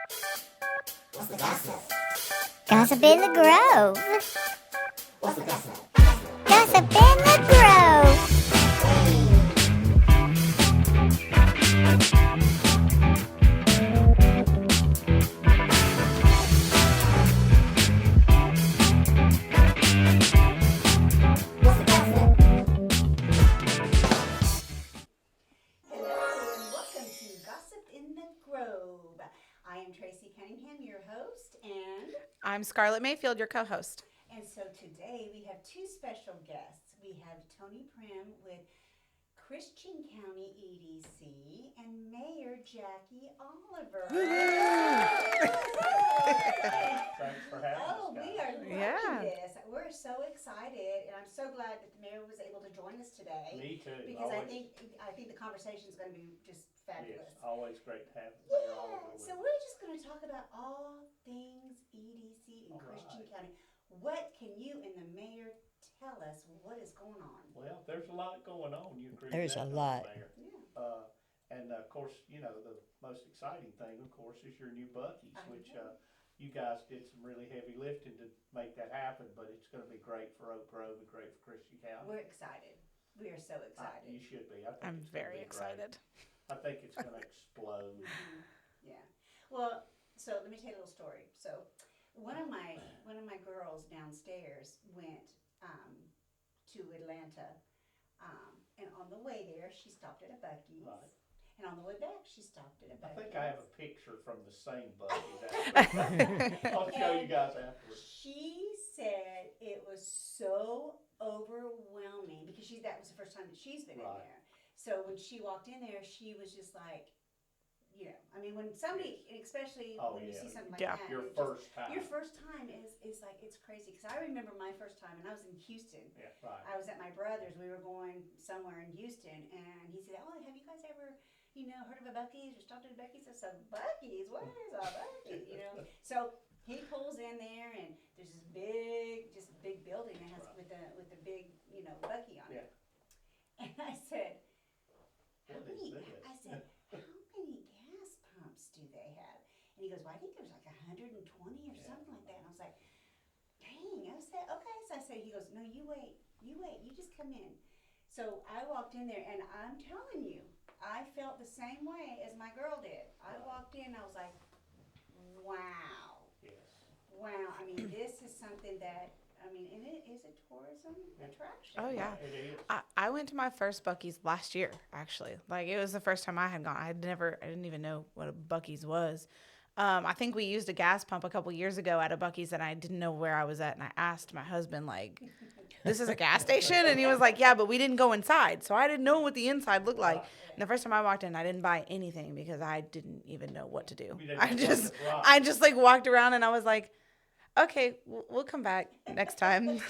What's the gossip? Gossip in the Grove. What's the gossip? Gossip in the Grove. What's the gossip? Hello and welcome to Gossip in the Grove. I am Tracy Cunningham, your host, and I'm Scarlett Mayfield, your co-host. so today we have two special guests. We have Tony Prim with Christian County EDC and Mayor Jackie Oliver. Thanks for having us, Oh, guys. we are loving Yeah. this. We're so excited, and I'm so glad that the mayor was able to join us today. Me too. Because always, I think the conversation is going to be just fabulous. yes, always great to have Mayor Oliver Yeah, with so us. we're just going to talk about all things EDC in All Christian right. County. What can you and the mayor tell us what is going on? Well, there's a lot going on. You agree There's with a that, lot. Mayor? Yeah. And of course, you know, the most exciting thing, of course, is your new Buc'ees, I which know. you guys did some really heavy lifting to make that happen, but it's going to be great for Oak Grove and great for Christian County. We're excited. We are so excited. You should be. I think I'm it's gonna very be great. excited. I think it's going to explode. Yeah. Well, so let me tell you a little story. So one of my girls downstairs went to Atlanta, and on the way there she stopped at a Buc'ees, Right. and on the way back she stopped at a I Buc'ees. think I have a picture from the same Buc'ees. I'll show you guys afterwards. She said it was so overwhelming because that was the first time that she's been in Right. there. So when she walked in there, she was just like, you know, I mean, when somebody, especially Oh, when you yeah. see something like Yeah. that, Your it just- first time. your first time is like, it's crazy. Because I remember my first time, and I was in Houston. Yeah, right. I was at my brother's. We were going somewhere in Houston, and he said, "Oh, have you guys ever, heard of a Buc'ees or stopped at a Buc'ees?" I said, "Buc'ees? What is a Buc'ees?" So he pulls in there, and there's this big building that has Right. with the big, Buc'ee on it. And I said, What is many, this? I said, how many gas pumps do they have? And he goes, well, I think there's like 120 or Yeah. something like that. And I was like, dang. I said, okay. So I said, he goes, no, you wait, you just come in. So I walked in there, and I'm telling you, I felt the same way as my girl did. I walked in, I was like, wow. Yes. Wow. I mean, this is something that, and it is a tourism attraction. Oh, yeah. It is. I went to my first Bucky's last year, actually. Like, it was the first time I had gone. I didn't even know what a Bucky's was. I think we used a gas pump a couple years ago at a Bucky's, and I didn't know where I was at. And I asked my husband, like, this is a gas station? And he was like, yeah, but we didn't go inside. So I didn't know what the inside looked like. And the first time I walked in, I didn't buy anything because I didn't even know what to do. You didn't I know what just, to buy. I just like walked around, and I was like, okay, we'll come back next time.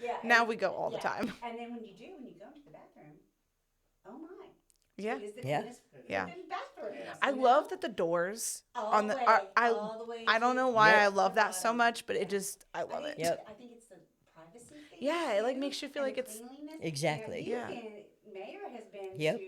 Yeah. Now we go all the yeah. time. And then when you go into the bathroom, oh my. Yeah. It is the Yeah. cleanest Yeah. bathroom. Yeah. I love that the doors on the are, all the way I don't to know why Yep. I love that the so bottom. much, but it just I love it. Yep. I think it's the privacy thing. Yeah, it, like, too, makes you feel and like the it's- cleanliness. Exactly. Now, Yeah. Mayor has been Yep. to.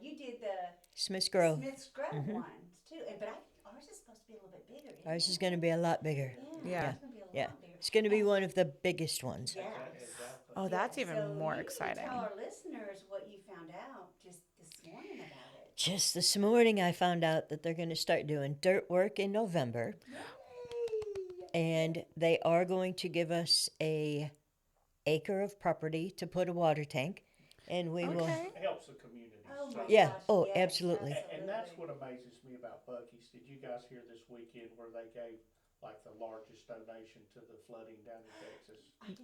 You did the Smith's Grove. Smith's Grove Mhm. ones too, but ours is supposed to be a little bit bigger. isn't Ours is it? going to be a lot bigger. Yeah. It's gonna be a Yeah. lot bigger. It's going to be one of the biggest ones. Yeah. Exactly. Oh, that's Yeah, even so more you exciting. Can tell our listeners what you found out just this morning about it. Just this morning, I found out that they're going to start doing dirt work in November, and they are going to give us a acre of property to put a water tank, and we will. Okay. It helps the community. Oh so my much. Yeah. gosh, Oh, yes, absolutely. And that's what amazes me about Bucky's. Did you guys hear this weekend where they gave like the largest donation to the flooding down in Texas?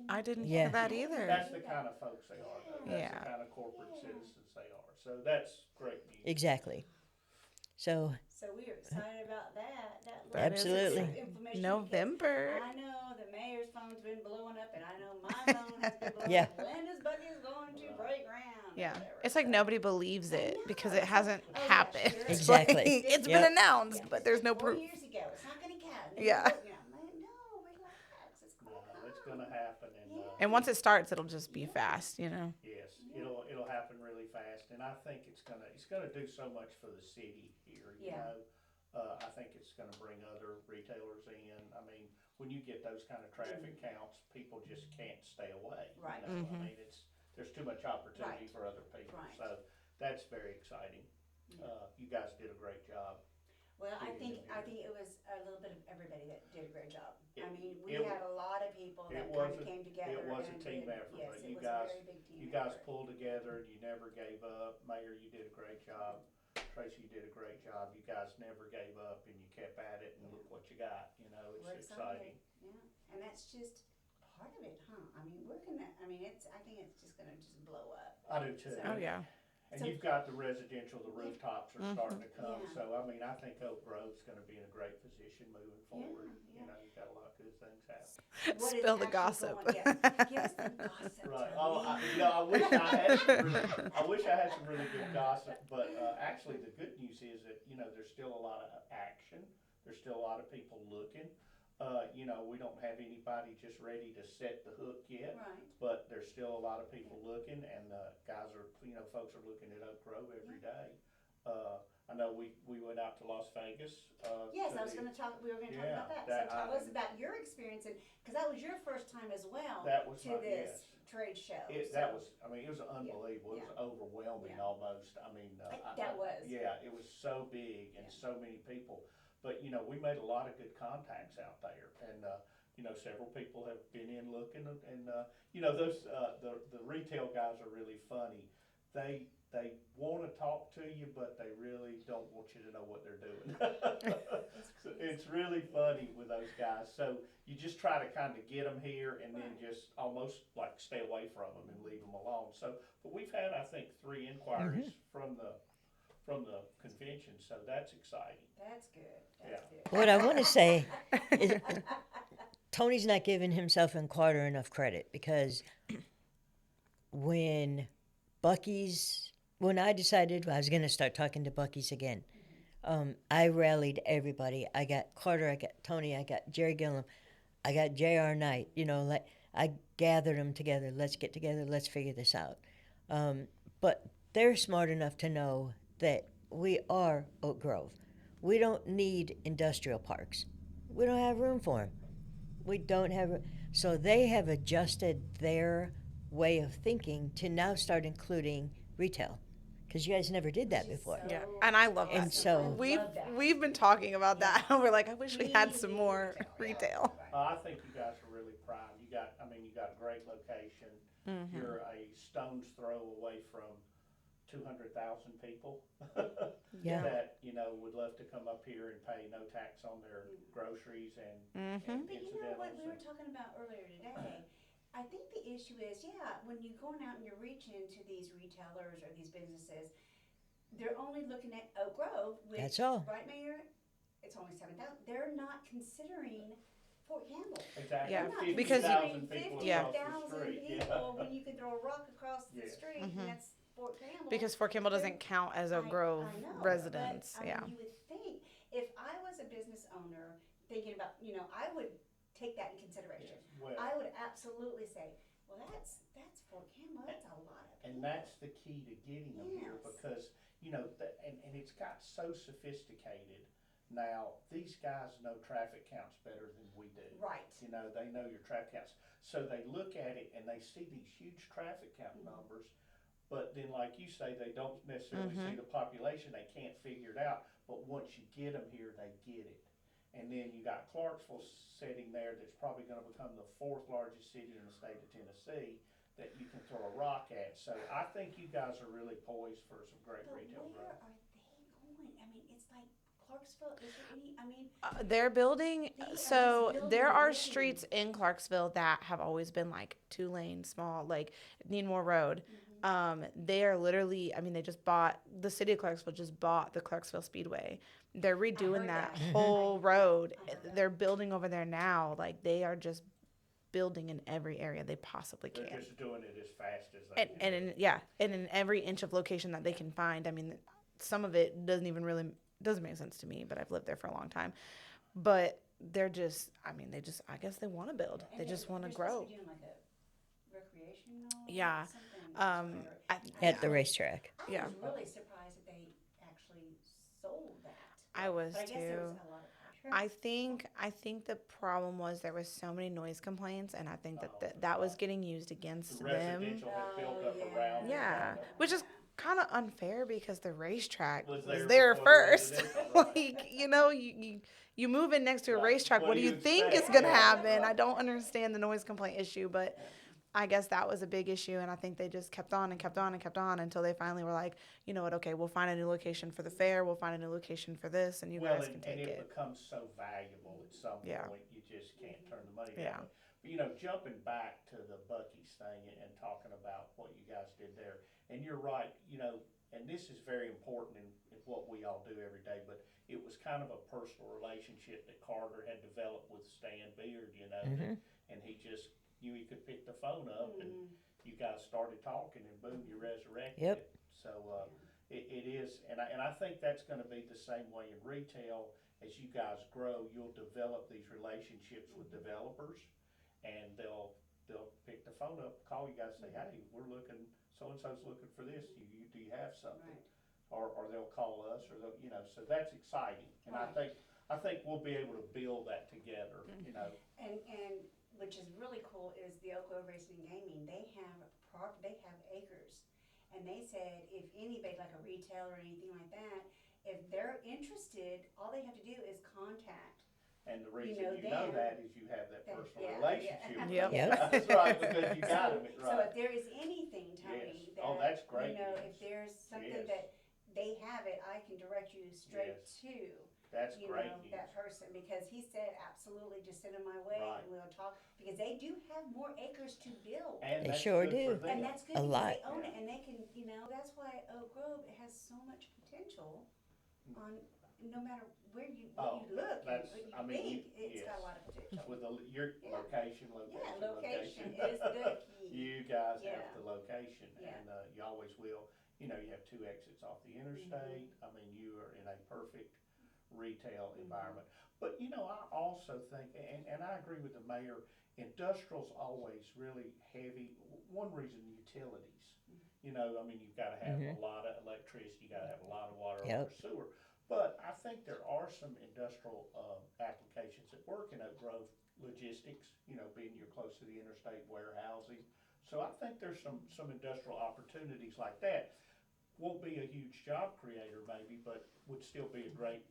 I didn't Yeah. hear that either. That's the kind of folks they are, though. That's Yeah. the kind of corporate citizens they are. So that's great news. Exactly. So, So we are excited about that. That That is Absolutely. information November. because I know the mayor's phone's been blowing up, and I know my phone has been blowing Yeah. up. When is Bucky's going to break ground? or Yeah. whatever. It's like So- nobody believes it because it hasn't Oh, yeah, happened. sure. It's Exactly. like, it's Yep. been announced, Yeah, but there's no 4 proof. years ago, it's not going to count. And then Yeah. you know, I'm like, no, relax. It's going No, it's going to happen, and And once it starts, it'll just be fast, you know? yes, it'll happen really fast, and I think it's gonna do so much for the city here. You Yeah. know, I think it's it's gonna bring other retailers in. I mean, when you get those kind of traffic counts, people just can't stay away. you Right. know? I mean, there's too much opportunity Right. for other people, Right. so that's very exciting. You guys did a great job. Well, I Getting think, them I here. think it was a little bit of everybody that did a great job. I It- mean, we it- had a lot of people it that was kind of a- came together it was a and team did- effort, yes, but it you was guys- a very big team You guys effort. pulled together and you never gave up. Mayor, you did a great job. Tracy, you did a great job. You guys never gave up and you kept at it, and look what you got. We're It's excited, exciting. yeah, and that's just part of it, huh? I mean, we're gonna, I mean, I think it's just gonna just blow up. I do too. So- Oh yeah. And So- you've got the residential, the rooftops are starting to come, Yeah. so I mean, I think Oak Grove's gonna be in a great position moving forward. Yeah. You know, you've got a lot of good things happening. What is Spill the actually gossip. going- yes, give us the gossip, Right, Tony. I wish I had some really good gossip, but, actually, the good news is that, there's still a lot of action, there's still a lot of people looking. We don't have anybody just ready to set the hook yet, Right, but there's still a lot of people looking, and, guys are, folks are looking at Oak Grove every day. I know we went out to Las Vegas, yes, to I was the- gonna talk, we were gonna talk Yeah, about that, that- so tell us about your experience, and, cause that was your first time as well That was to my, this yes. trade show. That so- was, it was unbelievable, it was overwhelming Yeah. almost, That was. Yeah, it was so big and Yeah. so many people, but, we made a lot of good contacts out there, and, several people have been in looking, and, those, the retail guys are really funny. They wanna talk to you, but they really don't want you to know what they're doing. So it's really funny with those guys, so you just try to kinda get them here and then Right. just almost like stay away from them and leave them alone, so, but we've had, I think, 3 inquiries from the convention, so that's exciting. That's good, Yeah. that's good. What I want to say is Tony's not giving himself and Carter enough credit, because when I decided I was going to start talking to Buc-ee's again, I rallied everybody. I got Carter, I got Tony, I got Jerry Gillum, I got J.R. Knight. I gathered them together. Let's get together. Let's figure this out. But they're smart enough to know that we are Oak Grove. We don't need industrial parks. We don't have room for them. We don't have. So they have adjusted their way of thinking to now start including retail, because you guys never did that before. Yeah, and I love that. And so- We've been talking about that. We're like, I wish we had some more retail. I think you guys are really prime. You got a great location. You're a stone's throw away from 200,000 people Yeah. that, would love to come up here and pay no tax on their groceries and But you know what incidentals. we were talking about earlier today? I think the issue is, when you're going out and you're reaching into these retailers or these businesses, they're only looking at Oak Grove, which, That's all. right, Mayor? It's only 7,000. They're not considering Fort Campbell. Exactly. Yeah, They're not 50,000 because- considering people Yeah. across the 50,000 street. people when you can throw a rock across the Yes. street, and that's Fort Campbell. Because Fort Campbell doesn't count as Oak Grove I know, residents. But, Yeah. you would think, if I was a business owner thinking about, I would take that in consideration. Yes, well, I would absolutely say, well, that's Fort Campbell, that's a lot of people. and that's the key to getting them here, Yes. because, and it's got so sophisticated now. These guys know traffic counts better than we do. Right. They know your traffic counts. So they look at it and they see these huge traffic count numbers, but then, like you say, they don't necessarily see the population. They can't figure it out. But once you get them here, they get it. And then you got Clarksville sitting there that's probably going to become the 4th largest city in the state of Tennessee that you can throw a rock at. So I think you guys are really poised for some great But retail where growth. are they going? I mean, it's like Clarksville, is there any, I mean, They're building, They are so just building there are and streets in Clarksville that have always been like 2-lane, small, like Needmore Road. They are literally, they just bought, the city of Clarksville just bought the Clarksville Speedway. They're redoing heard that that. whole road. I heard that. They're building over there now. Like, they are just building in every area they possibly They're can. just doing it as fast as they And, can. and in every inch of location that they can find. Some of it doesn't make sense to me, but I've lived there for a long time. But they're just, I guess they want to build. and They just want to they're grow. supposed to be doing like a recreational Yeah. something. At the racetrack. I Yeah. was really surprised that they actually sold that. I was But I guess there was too. a lot of her? I think the problem was there was so many noise complaints, and I think that was getting used against The them. residential had built Oh, up yeah. around it. Yeah, kinda. which is kind of unfair because the racetrack Was was there there before the first. residential, right. Like, you move in next to a Right. racetrack. What What do do you you think is expect? gonna Yeah, happen? right. I don't understand the noise complaint issue, but I guess that was a big issue, and I think they just kept on and kept on and kept on until they finally were like, you know what? Okay, we'll find a new location for the fair. We'll find a new location for this, and you Well, guys can and take it it. becomes so valuable at some Yeah. point, you just can't turn the money Yeah. down. But, jumping back to the Bucky's thing and talking about what you guys did there, and you're right, and this is very important in what we all do every day, but it was kind of a personal relationship that Carter had developed with Stan Beard, and he just knew he could pick the phone up and you guys started talking and boom, you resurrected Yep. it. So, it is, and I think that's gonna be the same way in retail. As you guys grow, you'll develop these relationships with developers, and they'll pick the phone up, call you guys, say, hey, we're looking, so-and-so's looking for this, do you have something? Right. Or they'll call us, or so that's exciting, and I think we'll be able to build that together, And which is really cool is the Oak Grove Racing and Gaming, they have acres. And they said if anybody, like a retailer or anything like that, if they're interested, all they have to do is contact. And the reason know you know them. that is you have that personal Yeah, relationship. yeah. with Yep. them. Yep. That's right, because you got them, So right. if there is anything, Tony, Yes. Oh, that's great if news. there's something Yes. that they have it, I can direct you straight Yes. to. That's great news. That person, because he said absolutely just send them my way Right. and we'll talk, because they do have more acres to build. And They that's sure good do. for them. And that's good A because lot. they own it Yeah. and they can, that's why Oak Grove has so much potential on, no matter where you Oh, look and that's- what you I mean, think, you- it's got a yes. lot of potential. With your Yeah. location. Yeah, location is the key. You guys Yeah. have the location, Yeah. and you always will. You have 2 exits off the interstate. I mean, you are in a perfect retail environment. But I also think, and I agree with the mayor, industrial's always really heavy. One reason, utilities. I mean, you've got to have a lot of electricity, you got to have a lot of water, a lot of sewer. But I think there are some industrial applications that work in Oak Grove, logistics. Being you're close to the interstate, warehousing. So I think there's some industrial opportunities like that. Won't be a huge job creator maybe, but would still be a great,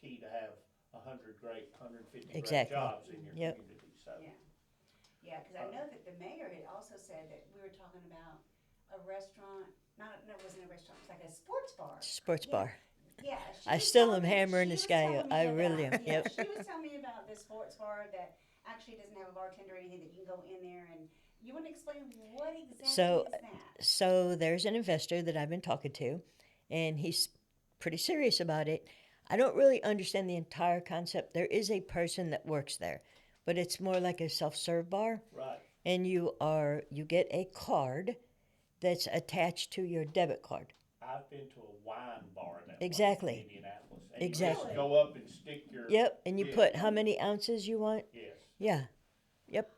key to have 150 great Exactly. jobs in your Yep. community, so. Yeah, because I know that the mayor had also said that we were talking about a restaurant, no, it wasn't a restaurant, it's like a sports bar. Sports Yeah. bar. Yeah. she I was still telling am me- hammering she this was guy telling up. me I really about- am. Yeah, Yep. she was telling me about this sports bar that actually doesn't have a bartender or anything, that you can go in there and, you want to explain what exactly So- is that? So there's an investor that I've been talking to, and he's pretty serious about it. I don't really understand the entire concept. There is a person that works there, but it's more like a self-serve bar, Right, and you get a card that's attached to your debit card. I've been to a wine bar in that Exactly. place in Indianapolis. And Exactly. you just go up and stick your. Yep, and you Yeah. put how many ounces you want. Yes. Yeah. Yep.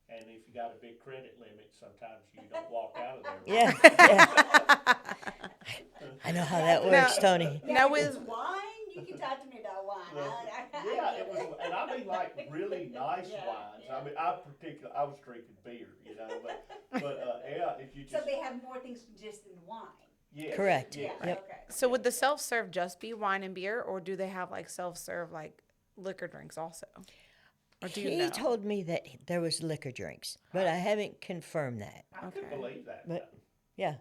And if you got a big credit limit, sometimes you don't walk out of there. Yeah. Yeah. I know how that works, Tony. Now if it's with- wine, you can talk to me about wine. Yeah, it was, and I mean like really nice Yeah, wines. yeah. I mean, I was drinking beer, but yeah, if you So just they have more things just than wine. yes, Correct. yes. Yeah, Yep. okay. So would the self-serve just be wine and beer, or do they have like self-serve like liquor drinks also? Or do you He know? told me that there was liquor drinks, but I haven't confirmed that. I could Okay. believe that. But- though. Yeah.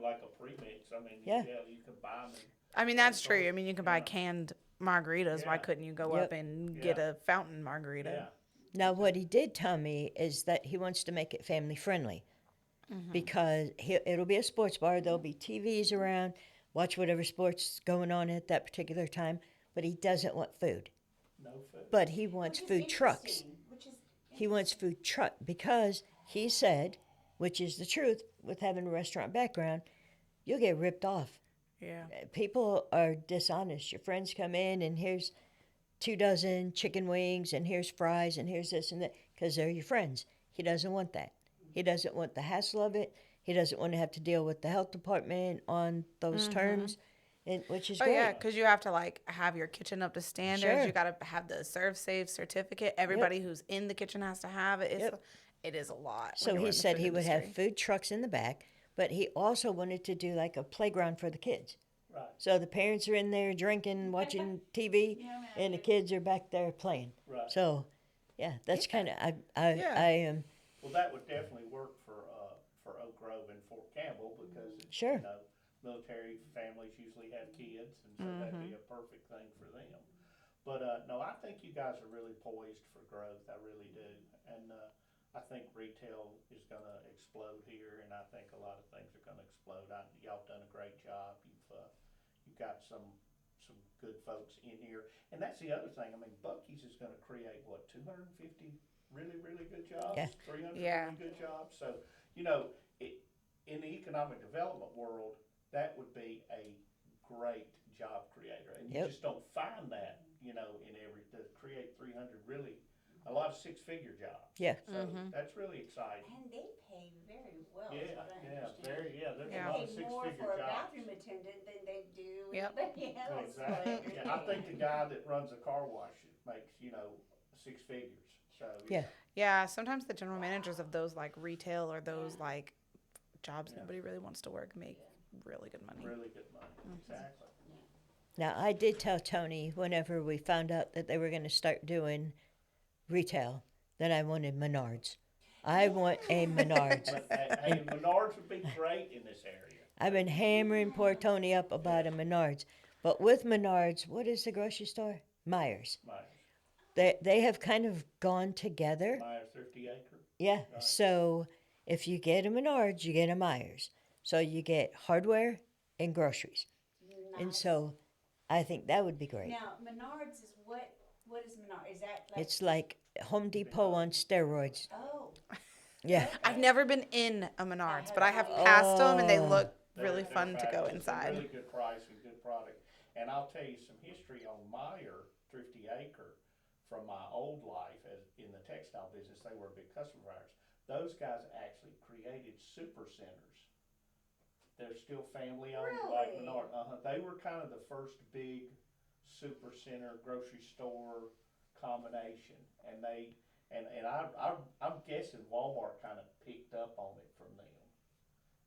Like a premix. I mean, Yeah. you can buy them. I mean, that's true. I mean, you can buy canned margaritas. Why Yeah. couldn't you go Yep. up and get Yeah. a fountain margarita? Yeah. Now, what he did tell me is that he wants to make it family friendly because it'll be a sports bar. There'll be TVs around, watch whatever sports going on at that particular time, but he doesn't want food. No food. But he wants Which is food trucks. interesting, which is He wants food truck because he said, which is the truth, with having a restaurant background, you'll get ripped off. Yeah. People are dishonest. Your friends come in and here's 24 chicken wings and here's fries and here's this and that because they're your friends. He doesn't want that. He doesn't want the hassle of it. He doesn't want to have to deal with the health department on those terms. and which is Oh great. yeah, because you have to like have your kitchen up to standards. Sure. You got to have the serve safe certificate. Everybody who's in the kitchen has to have it. Yep. It is a lot. So when you're he in the said food he would have industry. food trucks in the back, but he also wanted to do like a playground for the kids. Right, So the parents are in there drinking, watching TV, Yeah, man, and the kids are back there playing. right. So, yeah, that's kind of Yeah. I am Well, that would definitely work for Oak Grove and Fort Campbell because it's, Sure. military families usually have kids, and so that'd be a perfect thing for them. But no, I think you guys are really poised for growth. I really do, and I think retail is going to explode here, and I think a lot of things are going to explode. Y'all have done a great job. You've got some good folks in here, and that's the other thing. I mean, Bucky's is going to create what 250 really good jobs, Yeah. 300 Yeah. really good jobs. So you know, in the economic development world, that would be a great job creator, and you Yep. just don't find that, to create 300 really, a lot of six-figure jobs. Yeah. So that's really exciting. And they pay very well. is Yeah, what I yeah, understand. there's Yeah. a lot of They pay more six-figure for a jobs. bathroom attendant than they do. Yep. Anybody else. Exactly. Yeah, I think the guy that runs a car wash makes, six figures. So Yeah. Yeah, sometimes the general managers of those like retail or those like jobs Yeah. nobody really wants to work make really good money. really good money. Exactly. Now I did tell Tony whenever we found out that they were going to start doing retail that I wanted Menards. I want a Menards. But hey, Menards would be great in this area. I've been hammering poor Tony up about a Menards, but with Menards, what is the grocery store? Myers. They have kind of gone together. Myers Thrifty Acre. Yeah. Right. So if you get a Menards, you get a Myers. So you get hardware and groceries. And Nice. so I think that would be great. Now, Menards is what is Menards? Is that like, It's like Home Depot on steroids. oh, Yeah. I've never been in a Menards, but I have passed them and they Oh. look They're- really they're fun to go fabulous. inside. Really good price and good product. And I'll tell you some history on Meyer Thrifty Acre from my old life as in the textile business. They were a big customer of ours. Those guys actually created super centers. They're still family owned, like Really? Menard. They were kind of the first big super center grocery store combination, and I'm guessing Walmart kind of picked up on it from them.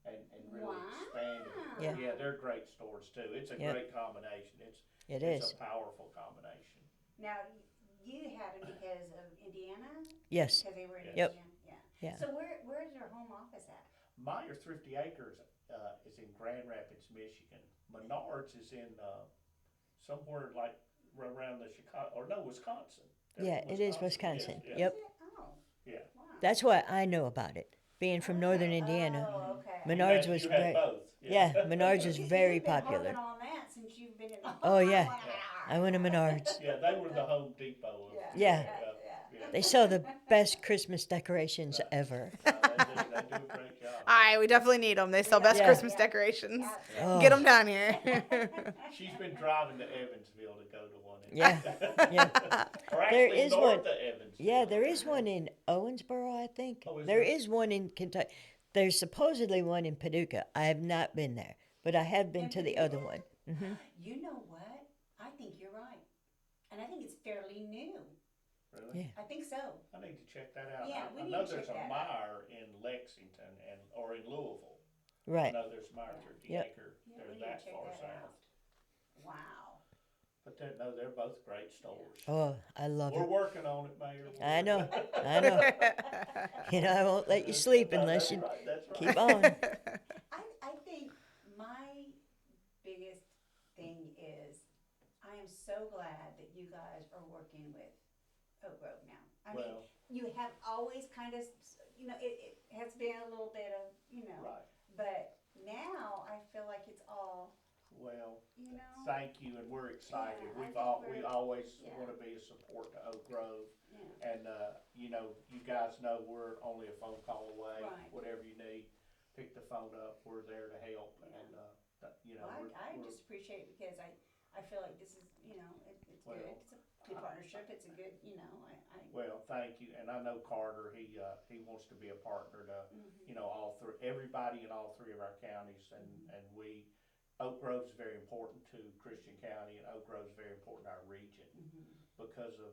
And really expanded it. Yeah. Yeah, they're great stores too. It's a Yep. great combination. It It's is. a powerful combination. now you had them because of Indiana? Yes. Because they were in Yep. Indiana? Yeah. Yeah. So where's their home office at? Meyer Thrifty Acres is in Grand Rapids, Michigan. Menards is in somewhere like around the Chicago, or no, Wisconsin. They're Yeah, from it is Wisconsin. Yes, Yep. Oh, Yeah. wow. That's what I know about it. Being from northern Indiana. Oh, okay. Menards You was had very both. yeah, Menards was very You've been popular. harping on that since you've been in the Oh, yeah. I went to Menards. Yeah, they were the Home Depot. Yeah. Yeah. They sell the best Christmas decorations ever. They do a great job. All right, we definitely need them. They sell best Yeah. Christmas decorations. Oh. Get them down here. She's been driving to Evansville to go to one. Yeah, yeah. Or There actually is north one. of Evansville. Yeah, there is one in Owensboro, I think. Oh, is There there? is one in Kentucky. There's supposedly one in Paducah. I have not been there, but I have been In to the Paducah? other one. You know what? I think you're right. And I think it's fairly new. Really? Yeah. I think so. I need to check that out. Yeah, we I need know to there's check a that. Meyer in Lexington or in Louisville. I Right. know there's Meyer Turkey Yep. Acre. Yeah, we They're need to that check far that south. out. Wow. But they're both great stores. Oh, I love We're it. working on it, Mayor. I know. I know. You know, I won't let you sleep No, unless that's you right, that's right. keep on. I think my biggest thing is I am so glad that you guys are working with Oak Grove now. I mean, Well, you have always kind of, it has been a little bit of, right. but now I feel like it's all, Well, you know? thank you, and we're excited. Yeah, I We think we're- always yeah. want to be a support to Oak Grove, Yeah. and you guys know we're only a phone call away. Right. Whatever you need, pick the phone up. We're there to help, Yeah. and Well, I just appreciate it because I feel like this is, it's Well, good. It's a good partnership. It's a good, Well, thank you, and I know Carter. He wants to be a partner to Mhm. all three, everybody in all three of our counties, and we Oak Grove's very important to Christian County, and Oak Grove's very important to our region because of,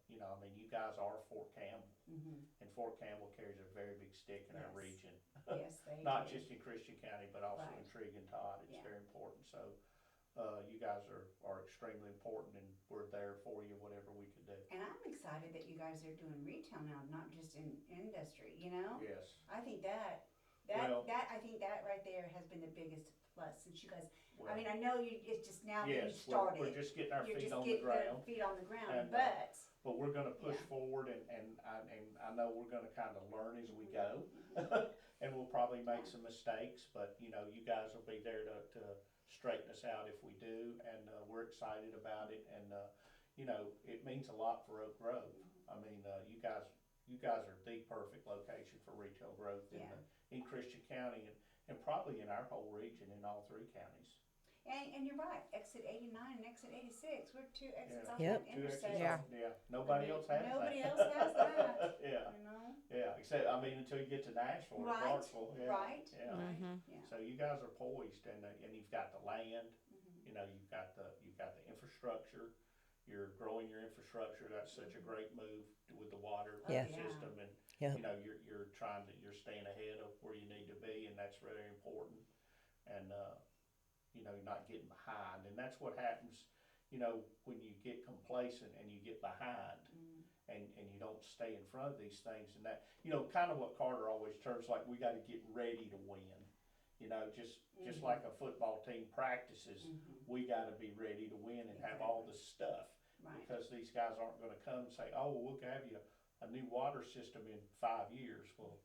you know, I mean, you guys are Fort Campbell, and Fort Campbell carries a very big stick in our Yes. region. Yes, they Not do. just in Christian County, but also in Right. Trigg and Todd. It's Yeah. very important. So, you guys are extremely important, and we're there for you, whatever we can do. And I'm excited that you guys are doing retail now, not just in industry, you know? Yes. I think that Well- I think that right there has been the biggest plus since you guys, Well, I mean, I know it's just now being yes, started. we're just getting our You're feet just on the getting ground. the feet on the ground, And, but we're gonna push Yeah. forward, and I know we're gonna kind of learn as we go. Mhm. And we'll probably make some mistakes, but, you know, you guys will be there to straighten us out if we do, and, we're excited about it, and, you know, it means a lot for Oak Grove. I mean, you guys are the perfect location for retail growth in Christian County, and probably in our whole region, in all 3 counties. And you're right, exit 89 and exit 86, we're 2 exits off Yep. that 2 exits interstate. Yeah. off, nobody else has that. Nobody else has that, Yeah, you know? yeah, except, I mean, until you get to Nashville or Right, Clarksville, yeah. right, Yeah. right, yeah. So you guys are poised, and you've got the land, Mhm. you know, you've got the infrastructure, you're growing your infrastructure, that's such a great move with the water Yeah. system, and, Yeah. you know, you're staying ahead of where you need to be, and that's very important, and, you know, you're not getting behind, and that's what happens, you know, when you get complacent and you get behind, and you don't stay in front of these things, and that, you know, kind of what Carter always terms like, we gotta get ready to win. You know, just like a football team practices, we gotta be ready to win and have all the stuff. Right. Because these guys aren't gonna come and say, oh, well, we'll have you a new water system in 5 years. Well,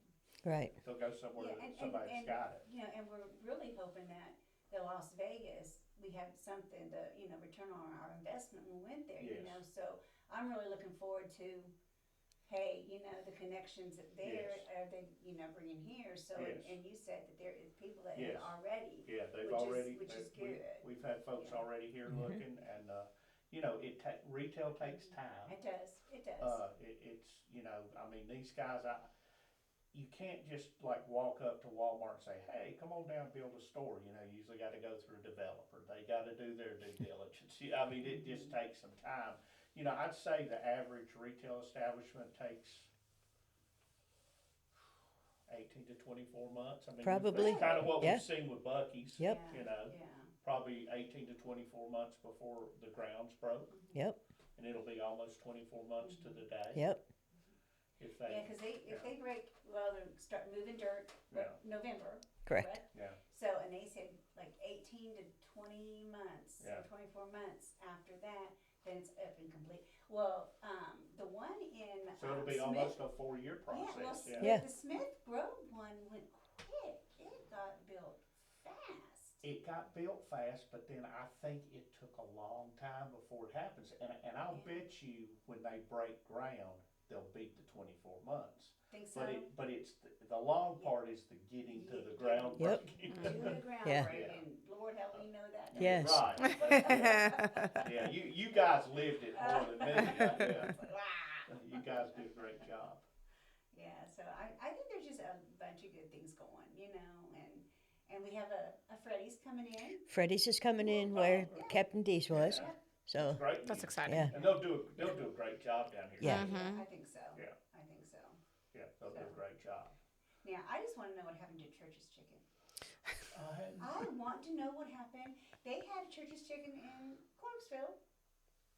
Right. they'll go somewhere that somebody's got it. You know, and we're really hoping that the Las Vegas, we have something to, you know, return on our investment when we went there, you Yes. know, so I'm really looking forward to, hey, you know, the connections that there, Yes. are they, you know, bringing here, so, Yes. and you said that there is people that Yes. have already, Yeah, they've which is- already, which is we- good. we've had folks Yeah. already here looking, and, you know, retail takes time. it does, It's, you know, I mean, these guys, you can't just like walk up to Walmart and say, hey, come on down and build a store. You know, you usually gotta go through a developer. They gotta do their due diligence. I mean, it just takes some time. You know, I'd say the average retail establishment takes 18 to 24 months. I mean, Probably. that's kind of what Yeah. we've seen with Buc'ee's. Yep. yeah, You know, yeah. probably 18 to 24 months before the ground's broke, Yep. and it'll be almost 24 months to the day. Yep. If they, Yeah, cause if they break, well, they start moving dirt, Yeah. November, Correct. yeah, so, and they said like 18 to 20 months, Yeah. or 24 months after that, then it's up and complete. Well, the one in, so it'll be Smith, almost a 4-year yeah, well, process. Yeah. the Smith Grove one went quick, it got built fast. It got built fast, but then I think it took a long time before it happens. And I'll Yeah. bet you when they break ground, they'll beat the 24 months. Think so? But it's the long part is the getting to the Yeah. ground Yep. breaking. Doing the ground Yeah. breaking, Lord help me know that. now. Yes. Right. Yeah, you guys lived it more than me. Yeah. Wow. You guys do a great job. Yeah, so I think there's just a bunch of good things going, you know, and we have a Freddy's coming in. Freddy's is coming in where Captain D's was. Yeah. So, Great. That's news. exciting. yeah. And they'll do a great job down here. Yeah. I think so. Yeah. I think so. Yeah, they'll do a great job. Now, I just want to know what happened to Church's Chicken. And I want to know what happened. They had Church's Chicken in Clarksville.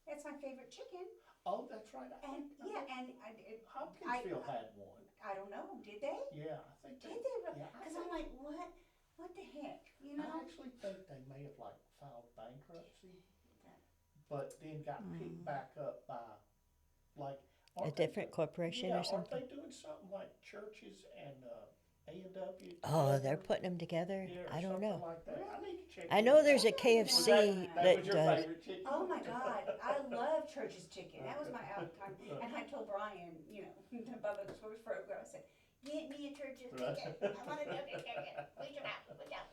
That's my favorite chicken. oh, that's right. And yeah, and Hopkinsville had one. I don't know. Did they? Yeah, I think Did they? Yeah, Because I'm like, what the heck? You I know? actually think they may have like filed bankruptcy, but then got picked back up by like a aren't they- different corporation yeah, or something. Aren't they doing something like churches and A&W? Oh, they're putting them together? Yeah, or I don't something know. like that. I need to check. I into know that. there's a Was KFC That that was your does. favorite chicken? Oh my God, I love Church's Chicken. That was my out time. And I told Brian, you know, the Bubba's first program, I said, get me a Church's Right. Chicken. I want a Church's Chicken. Which one? Which one?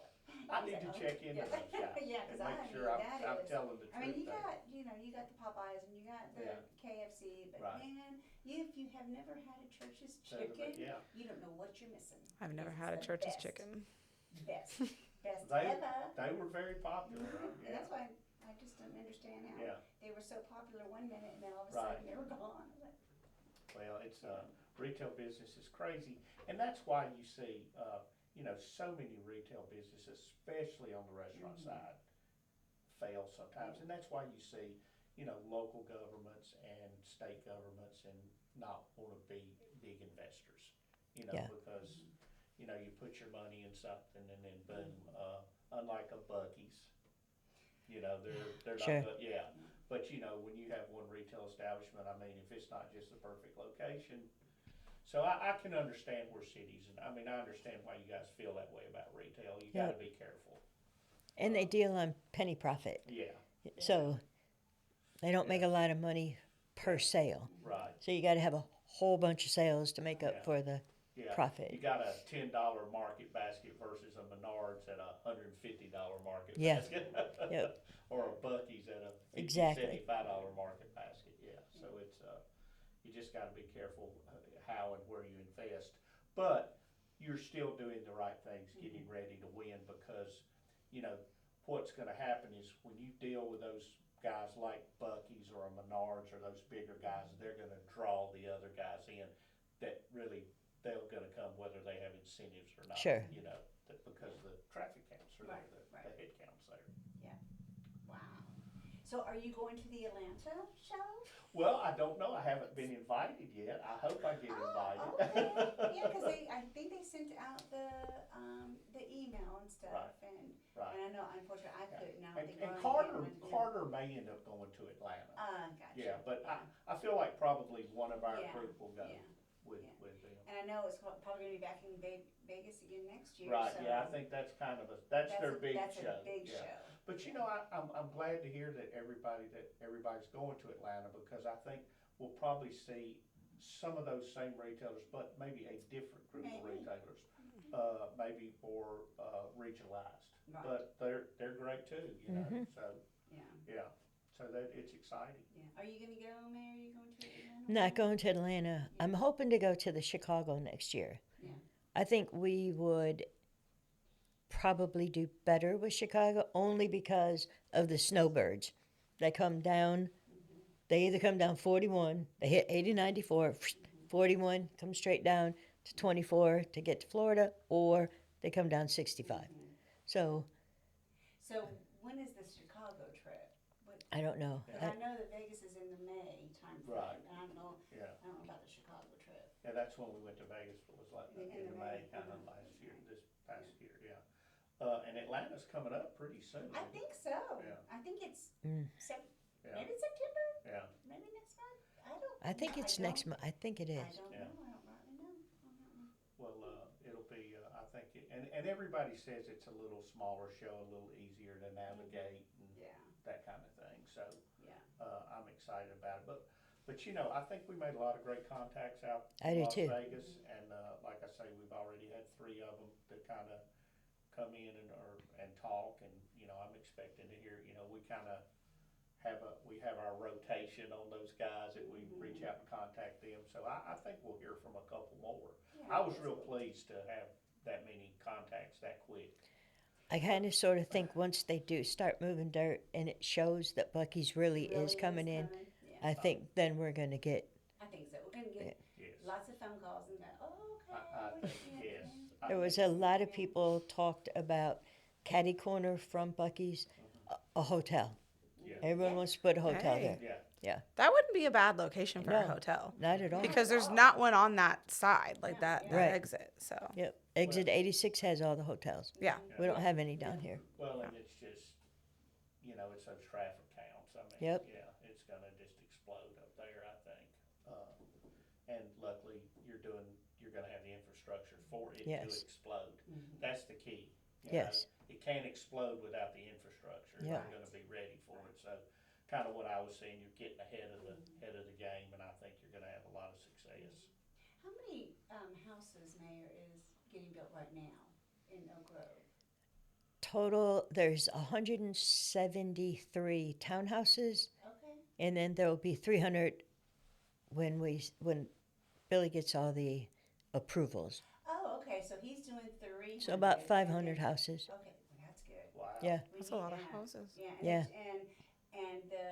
I need to check into those guys Yeah, and 'cause I make sure mean, that I'm is- telling the truth. I mean, you there. got, you know, you got the Popeyes and you got the Yeah. KFC, but Right. man, if you have never had a Church's So, but Chicken, yeah. you don't know what you're missing. I've never It's had a the Church's best. chicken. Best. Best They, ever. they were very popular, And yeah, that's why I just don't understand how yeah. they were so popular one minute and then all of a Right. sudden they were gone. I was like, Well, it's, retail business is crazy, and that's why you see, so many retail businesses, especially on the restaurant side, fail sometimes, and that's why you see, local governments and state governments and not wanna be big investors, Yeah. because, you put your money in something and then boom, unlike a Bucky's, they're Sure. not, yeah. But when you have one retail establishment, I mean, if it's not just the perfect location, so I can understand where cities, and I mean, I understand why you guys feel that way about retail. You Yeah. gotta be careful. And they deal on penny profit. Yeah, So they don't make a lot of money per sale. right, So you got to have a whole bunch of sales to make up Yeah. for the yeah. profit. You got a $10 market basket versus a Menards at $150 market Yeah. basket. Yep. Or a Bucky's at a $50, Exactly. $75 market basket, yeah. So it's, you just gotta be careful how and where you invest. But you're still doing the right things, getting ready to win, because, what's gonna happen is when you deal with those guys like Bucky's or a Menards or those bigger guys, they're gonna draw the other guys in that really, they're gonna come whether they have incentives or not. Sure. Because the traffic counts are there, Right, the right. head counts there. wow. So are you going to the Atlanta show? Well, I don't know, I haven't been invited yet, I hope I get invited. Okay. Yeah, because I think they sent out the email and stuff, Right. and Right. I know, unfortunately, I couldn't. I don't think And Ron Carter, wanted to do it. Carter may end up going to Atlanta. Gotcha. Yeah, but I feel like probably one of our Yeah, group will go yeah, with yeah. them. And I know it's probably gonna be back in Vegas again next year, Right, so. yeah, I think that's kind of that's their big That's show. a big yeah. show. But I'm glad to hear that everybody's going to Atlanta, because I think we'll probably see some of those same retailers, but maybe a different group of Maybe. retailers, maybe more regionalized. Right. But they're great too, so Yeah, yeah, so that it's exciting. yeah. Are you gonna go, Mary? Are you going to Atlanta? Not going to Atlanta. I'm hoping to go to the Chicago next year. Yeah. I think we would probably do better with Chicago only because of the snowbirds. They come down, they either come down 41, they hit 80, 94, 41, come straight down to 24 to get to Florida, or they come down 65. So So when is the Chicago trip? I don't know. I know that Vegas is in the May timeframe, Right. and I don't know Yeah, about the Chicago trip. yeah, that's when we went to Vegas, it was like In in the May, May, kind of uh-huh. last year, this past year, yeah. And Atlanta's coming up pretty soon. I think so. Yeah. I think it's Yeah, maybe it's September, yeah. maybe next month. I don't. I think know. it's I next don't- month. I think it I is. don't Yeah. know. I don't rightly know on that one. Well, it'll be, I think, and everybody says it's a little smaller show, a little easier to navigate and Yeah. that kind of thing, so, Yeah. I'm excited about it, but I think we made a lot of great contacts out I in do Las too. Vegas, and, like I say, we've already had 3 of them that kinda come in and talk, and, I'm expecting to hear, we kinda we have our rotation on those guys that we reach out and contact them, so I think we'll hear from a couple more. Yeah, I was that's real cool. pleased to have that many contacts that quick. I kind of sort of think once they do start moving dirt and it shows that Bucky's really is coming in, Yeah. I think then we're going to get. I think so. We're gonna get Yes. lots of phone calls and go, oh, okay. I we're think, looking at yes. things." I There was think a lot of people talked about catty corner from Bucky's, a hotel. Yeah. Everyone wants to put a hotel Hey. there. Yeah, That wouldn't be a bad location for a No. hotel. Not at all. Because there's not one on that side, like that Right. exit. So Yep. Exit 86 has all the hotels. yeah. We don't have any down here. well, and it's just, it's those traffic counts, I mean, Yep. yeah, it's gonna just explode up there, I think. And luckily, you're gonna have the infrastructure for it to Yes. explode. That's the key. Yes. It can't explode without the infrastructure. Yeah. You're gonna be ready for it, so kinda what I was saying, you're getting ahead of the game, and I think you're gonna have a lot of success. How many houses, Mayor, is getting built right now in Oak Grove? Total, there's 173 townhouses, Okay. and then there will be 300 when Billy gets all the approvals. Oh, okay. So he's doing 300. So about and 500 then- houses. Okay. Yeah. We That's a need lot of that. houses. Yeah, Yeah. and the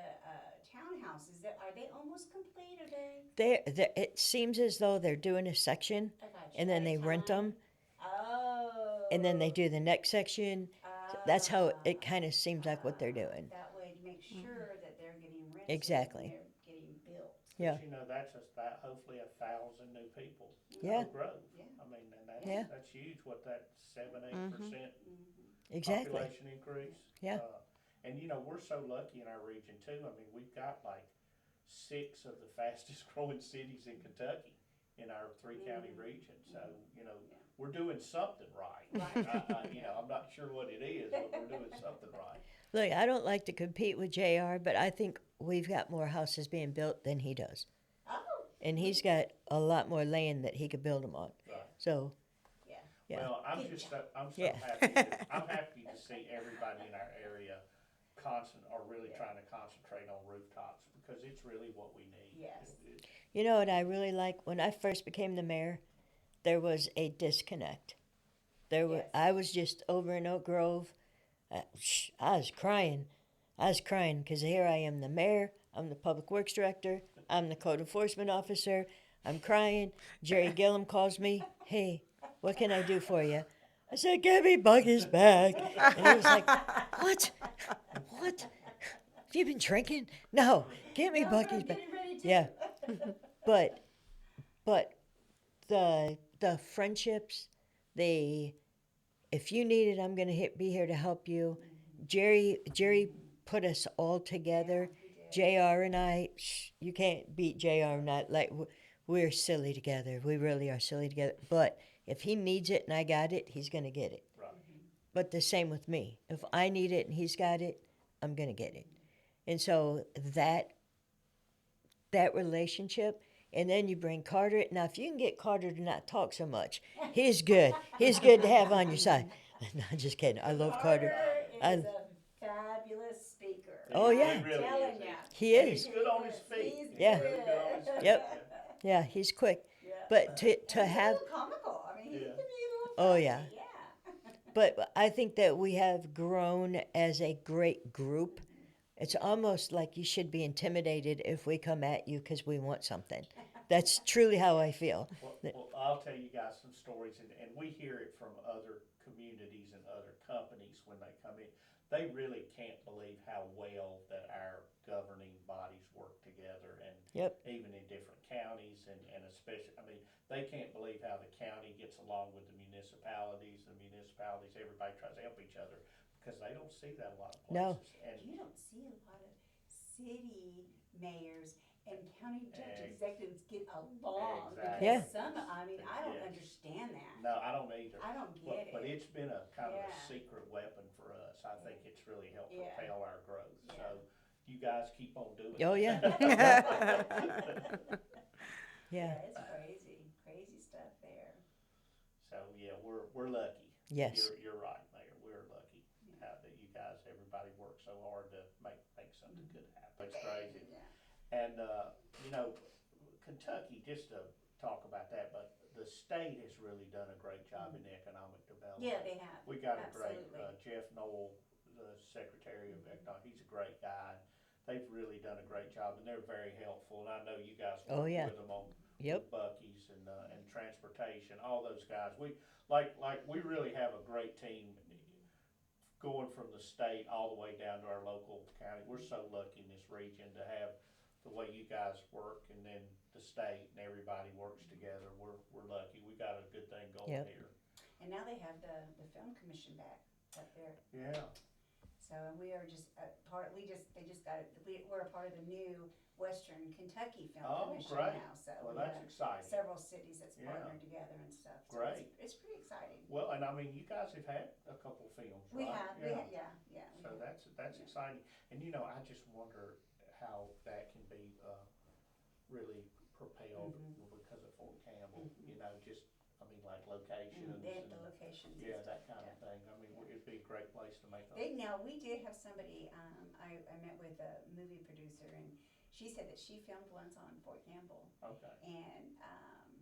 townhouses, are they almost complete? Are they? It seems as though they're doing a section, I got you. and then At a they rent them, time? Oh. and then they do the next section. So that's how it kind of seems like what they're doing. That way to make sure that they're getting rented Exactly. and they're getting built. Yeah. But you know, that's hopefully 1,000 new people. Yeah. Oak Grove. Yeah. I mean, and Yeah. that's huge. What that 7-8% Exactly. population increase. Yeah. And you know, we're so lucky in our region too. I mean, we've got like 6 of the fastest growing cities in Kentucky in our 3-county region. So you know, we're doing something right. You know, I'm not sure what it is, but we're doing something right. Look, I don't like to compete with JR, but I think we've got more houses being built than he does. Oh. And he's got a lot more land that he could build them on. Right. So, Yeah. yeah. Well, I'm Good just job. I'm so Yeah. I'm happy to see everybody in our area really trying to concentrate on rooftops because it's really what we need. Yes. You know what I really like? When I first became the mayor, there was a disconnect. Yes. I was just over in Oak Grove. I was crying. I was crying because here I am, the mayor. I'm the public works director. I'm the code enforcement officer. I'm crying. Jerry Gillum calls me. Hey, what can I do for you? I said, give me Buc-ee's back. And he was like, what? What? Have you been drinking? No, give me Buc-ee's back. Getting ready to. Yeah, but the friendships, if you need it, I'm gonna be here to help you. Jerry put us all together. JR and I, you can't beat JR and I. Like we're silly together. We really are silly together. But if he needs it and I got it, he's gonna get it. Right. But the same with me. If I need it and he's got it, I'm gonna get it. And so that relationship, and then you bring Carter. Now, if you can get Carter to not talk so much, he's good. He's good to have on your side. No, I'm just kidding. I love Carter. Is a fabulous speaker. Oh, yeah. He really Telling is. ya. He And is. he's good on his feet. He's Yeah. Really good on his feet. Yep. Yeah, he's quick. Yeah. But to He's have, a little comical. I mean, he Yeah. can be a little Oh, funny. yeah. Yeah. but I think that we have grown as a great group. It's almost like you should be intimidated if we come at you because we want something. That's truly how I feel. Well, I'll tell you guys some stories, and we hear it from other communities and other companies when they come in. They really can't believe how well that our governing bodies work together, and Yep. even in different counties, and especially, I mean, they can't believe how the county gets along with the municipalities, everybody tries to help each other, because they don't see that a lot of places. No. And You don't see a lot of city mayors and county judge Ex- executives get along. Exactly. Yeah. Because I don't Yes. understand that. no, I don't either. I don't get But it. it's been a kind of a Yeah. secret weapon for us. I think it's really helped Yeah. propel our growth. Yeah. So you guys keep on doing it. Oh, yeah. Yeah, Yeah. it's crazy stuff there. So yeah, we're lucky. Yes. You're right, Mayor. We're lucky that you guys, everybody works so hard to make something good happen. It's crazy. Yeah. And you know, Kentucky, just to talk about that, but the state has really done a great job in economic development. Yeah, they have. We got a great Absolutely. Jeff Knoll, the Secretary of Economic. He's a great guy. They've really done a great job, and they're very helpful. And I know you guys Oh, work yeah. with them on Yep. Buc'ees and transportation. All those guys. We we really have a great team going from the state all the way down to our local county. We're so lucky in this region to have the way you guys work, and then the state and everybody works together. We're lucky. We got a good thing going Yep. here. And now they have the film commission back up there. Yeah. So we are just they just got it. We're a part of the new Western Kentucky Film Oh, Commission great. now. So Well, we that's have exciting. several cities that's Yeah. partnered together and stuff. So Great. It's pretty exciting. Well, and I mean, you guys have had a couple films, We right? have, Yeah. we So have. that's exciting. And you know, I just wonder how that can be really propelled because of Fort Campbell. You know, just I mean, like locations They have and the locations. yeah, and that stuff, kind of yeah. thing. I mean, it'd be a great place to make a. Now we did have somebody. I met with a movie producer, and she said that she filmed once on Fort Campbell, Okay. and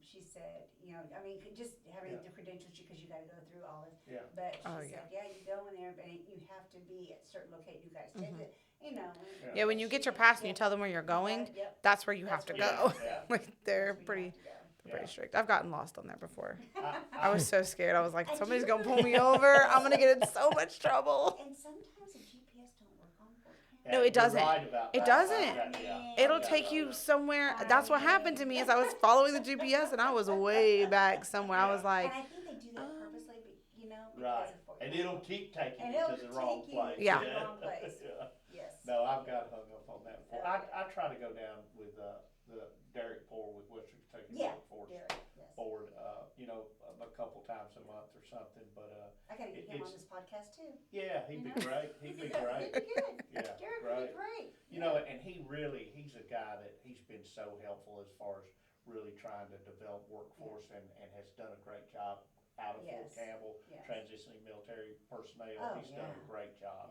she said, I mean, just having Yeah. the credentials because you got to go through all this. Yeah. But she Oh, said, you go in there, but you have to be at a certain location. You guys take it, Yeah. Yeah, when you get your pass and you tell them where you're going, Yep. that's where you have to That's go. where you have to go. Like they're That's where you pretty have to go. pretty strict. I've gotten lost on there before. I I was so scared. I was like, And somebody's you- gonna pull me over. I'm gonna get in so much trouble. And sometimes the GPS don't work on Fort Yeah, County. No, it you're doesn't. right about It that. doesn't. Yeah. It'll Yeah. take you somewhere. I That's what happened to me. Is I was following the GPS and I was way back somewhere. I was like, And I think they do that purposely, because Right. of Fort And County. it'll keep taking And you it'll to the wrong take you place. to Yeah. the wrong place. Yeah. Yes. No, I've got hung up on that before. Okay. I try to go down with the Derek Poor with Western Kentucky Yeah, Workforce Derek, yes. Board, a couple times a month or something, but, I gotta get him on it's- this podcast too. yeah, he'd be You know? great. He'd be He'd great. be good. Yeah, Derek great. would be great. And he's a guy that he's been so helpful as far as really trying to develop workforce and has done a great job out of Fort Yes. Campbell, Yes. transitioning military personnel. Oh, He's done a yeah. great job.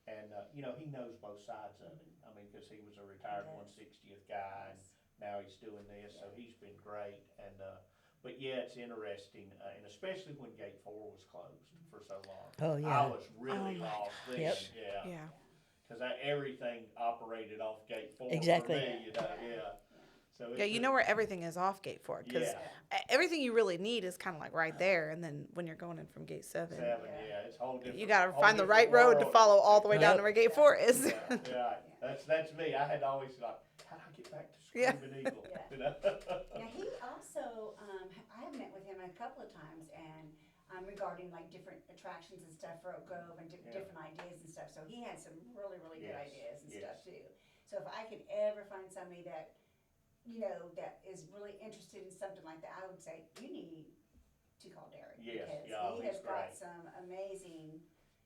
And, he knows both sides of it. I mean, because he was a retired does. 160th guy, and Yes. now he's doing this, so he's been great. And, but yeah, it's interesting, and especially when Gate 4 was closed for so long. Oh, I yeah. was really my lost then, Yep. yeah. yeah. Because everything operated off Gate 4 Exactly. for me, yeah. So Yeah, you know where everything is off Gate 4 because Yeah. everything you really need is kind of like right there. And then when you're going in from Gate 7, Seven, yeah, it's a whole different. you got to whole find the different right road to world. follow all the way down Yep. to where Gate 4 is. Yeah, that's me. I had to always like, how do I get back to Yeah. Screaming Eagle? Yeah. You know? Now he also, I have met with him a couple of times and regarding like different attractions and stuff for Oak Grove and Yeah. different ideas and stuff. So he had some really, really good Yes, ideas and yes. stuff too. So if I could ever find somebody that, that is really interested in something like that, I would say you need to call Derek. Yes, because yeah, he he's has got great. some amazing,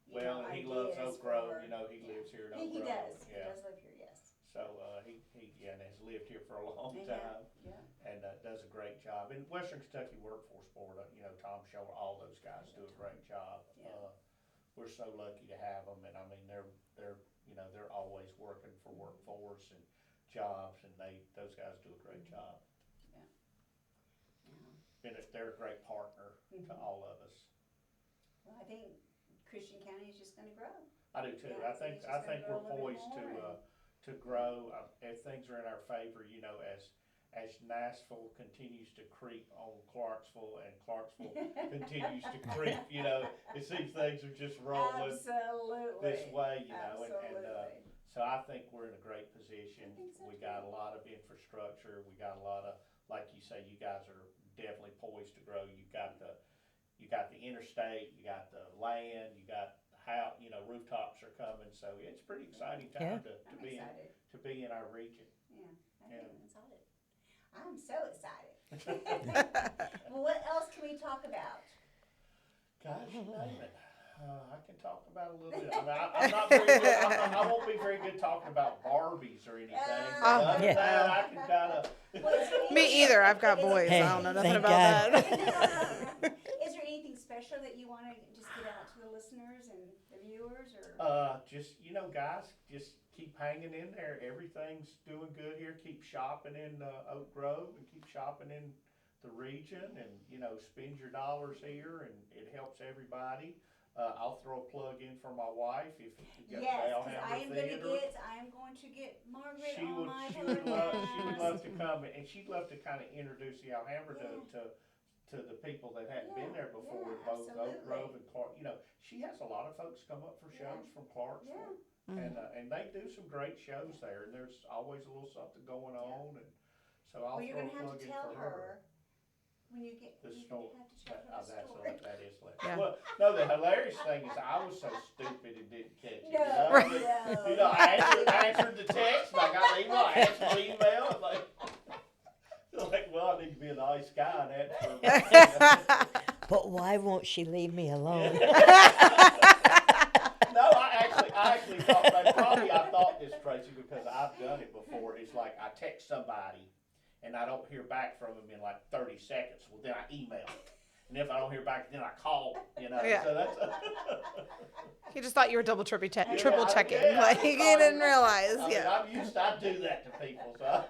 Well, and he loves ideas Oak Grove. for- He lives here in Oak He Grove. does. He Yeah. does live here, yes. So he and has lived here for a long Yeah, time. yeah. And does a great job. And Western Kentucky Workforce Board, Tom Shower, all those guys do a great job. Yeah. We're so lucky to have them, and I mean they're always working for workforce and jobs, and those guys do a great job. Yeah. And they're a great partner to all of us. Well, I think Christian County is just gonna grow. I do too. Yeah, I think it's just gonna grow we're a little bit poised more to grow if things are in our favor. As Nashville continues to creep on Clarksville and Clarksville continues to creep. It seems things are just rolling Absolutely. this way. Absolutely. So I think we're in a great position. I think so We too. got a lot of infrastructure. We got a lot of, like you say, you guys are definitely poised to grow. You got the interstate, you got the land, you got how rooftops are coming. So it's pretty exciting time Yeah. I'm to excited. be in our region. Yeah, I Yeah. am excited. I'm so excited. Well, what else can we talk about? Gosh, you name it. I can talk about a little bit. I mean, I'm not very good. I won't be very good talking about Barbies or anything. But Oh, other than yeah. that, I can kind of. Well, is there Me anything- either. I've got is- boys. Hey, I don't know nothing thank about God. that. Is there anything special that you want to just get out to the listeners and the viewers, or? Just guys, just keep hanging in there. Everything's doing good here. Keep shopping in Oak Grove and keep shopping in the region, and spend your dollars here, and it helps everybody. I'll throw a plug in for my wife if you got Yes, Dale because Hammer I am going to get Margaret She on would, my she would podcast. love to come, and she'd love to kind of introduce the Alhambra Yeah. to the people that hadn't been there before, yeah, in both Oak absolutely. Grove and Clark. She has a lot of folks come up for shows Yeah. from Clarksville, and they do some great shows there, and there's always a little something going on, and so I'll Well, you're throw a going to have plug to in tell for her when you get. The you're story. gonna have to tell her the story. That is hilarious. Yeah. Well, no, the hilarious thing is I was so stupid and didn't catch it. No, But, no. I answered the text, and I got the email, I answered the email, and well, I need to be a nice guy and answer. But why won't she leave me alone? No, I actually thought, I thought this, Tracy, because I've done it before. It's like I text somebody and I don't hear back from them in like 30 seconds. Well, then I email. And if I don't hear back, then I call, Yeah. So that's, He just thought you were triple checking. yeah, Like he didn't realize. I mean, Yeah. I do that to people, so.